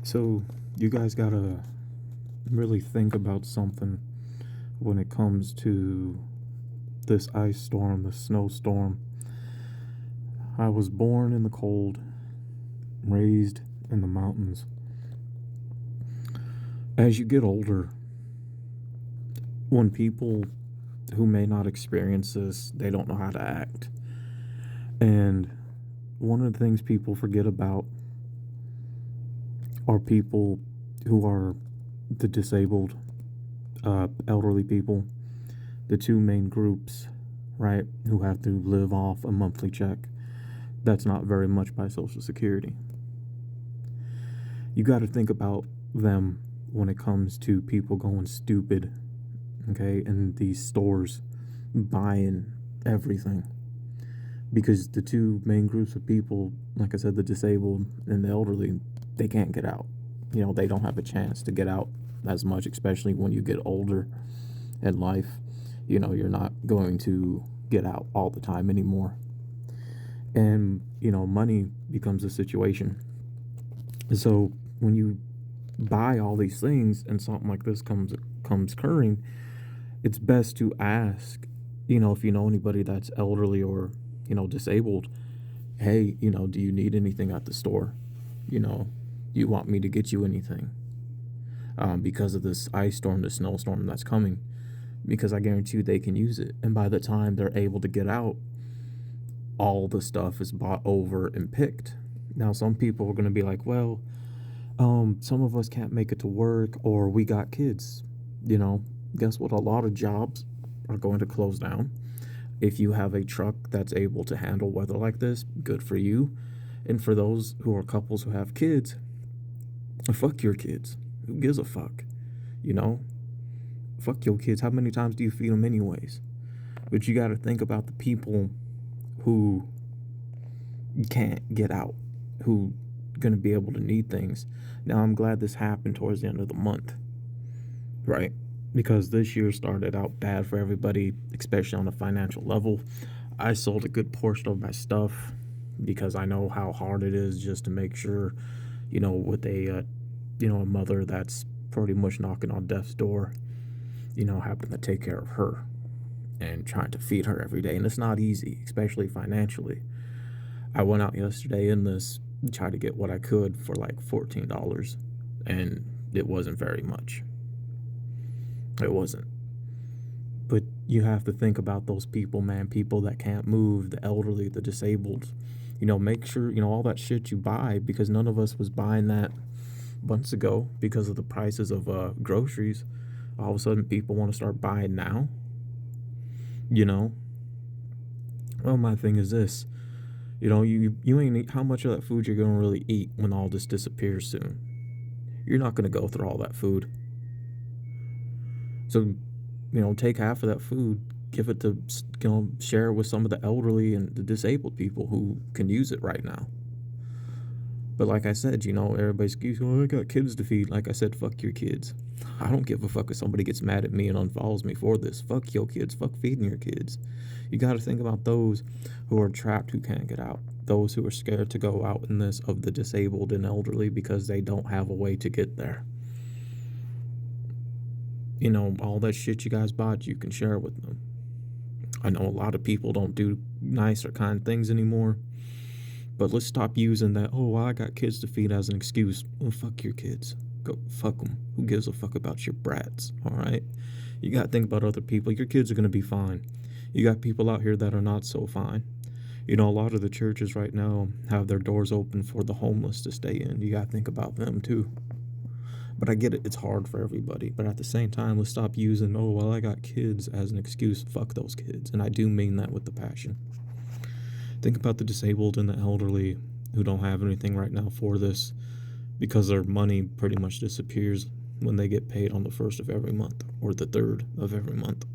So, you guys gotta really think about something when it comes to this ice storm, this snowstorm. I was born in the cold, raised in the mountains. As you get older, when people who may not experience this, they don't know how to act. And one of the things people forget about are people who are the disabled, elderly people, the two main groups, right, who have to live off a monthly check. That's not very much by Social Security. You got to think about them when it comes to people going stupid, okay, in these stores buying everything. Because the two main groups of people, like I said, the disabled and the elderly, they can't get out. They don't have a chance to get out as much, especially when you get older in life. You're not going to get out all the time anymore. And, money becomes a situation. So when you buy all these things and something like this comes occurring, it's best to ask, if you know anybody that's elderly or, disabled, hey, do you need anything at the store? You want me to get you anything? Because of this ice storm, this snowstorm that's coming, because I guarantee you they can use it. And by the time they're able to get out, all the stuff is bought over and picked. Now, some people are going to be like, well, some of us can't make it to work, or we got kids. Guess what? A lot of jobs are going to close down. If you have a truck that's able to handle weather like this, good for you. And for those who are couples who have kids, fuck your kids. Who gives a fuck? Fuck your kids. How many times do you feed them anyways? But you got to think about the people who can't get out, who going to be able to need things. Now, I'm glad this happened towards the end of the month, right? Because this year started out bad for everybody, especially on a financial level. I sold a good portion of my stuff because I know how hard it is just to make sure, with a mother that's pretty much knocking on death's door, having to take care of her and trying to feed her every day. And it's not easy, especially financially. I went out yesterday in this, tried to get what I could for like $14, and it wasn't very much. It wasn't. But you have to think about those people, man, people that can't move, the elderly, the disabled. Make sure, all that shit you buy, because none of us was buying that months ago because of the prices of groceries. All of a sudden, people want to start buying now. Well, my thing is this. You ain't how much of that food you're gonna really eat when all this disappears soon. You're not gonna go through all that food. So, take half of that food, give it to, share it with some of the elderly and the disabled people who can use it right now. But like I said, everybody's excuse, oh, I got kids to feed. Like I said, fuck your kids. I don't give a fuck if somebody gets mad at me and unfollows me for this. Fuck your kids. Fuck feeding your kids. You got to think about those who are trapped, who can't get out. Those who are scared to go out in this, of the disabled and elderly, because they don't have a way to get there. All that shit you guys bought, you can share with them. I know a lot of people don't do nice or kind things anymore. But let's stop using that, oh, well, I got kids to feed as an excuse. Well, fuck your kids. Go fuck them. Who gives a fuck about your brats, all right? You got to think about other people. Your kids are going to be fine. You got people out here that are not so fine. A lot of the churches right now have their doors open for the homeless to stay in. You got to think about them, too. But I get it. It's hard for everybody. But at the same time, let's stop using, oh, well, I got kids as an excuse. Fuck those kids. And I do mean that with the passion. Think about the disabled and the elderly who don't have anything right now for this, because their money pretty much disappears when they get paid on the 1st of every month or the 3rd of every month.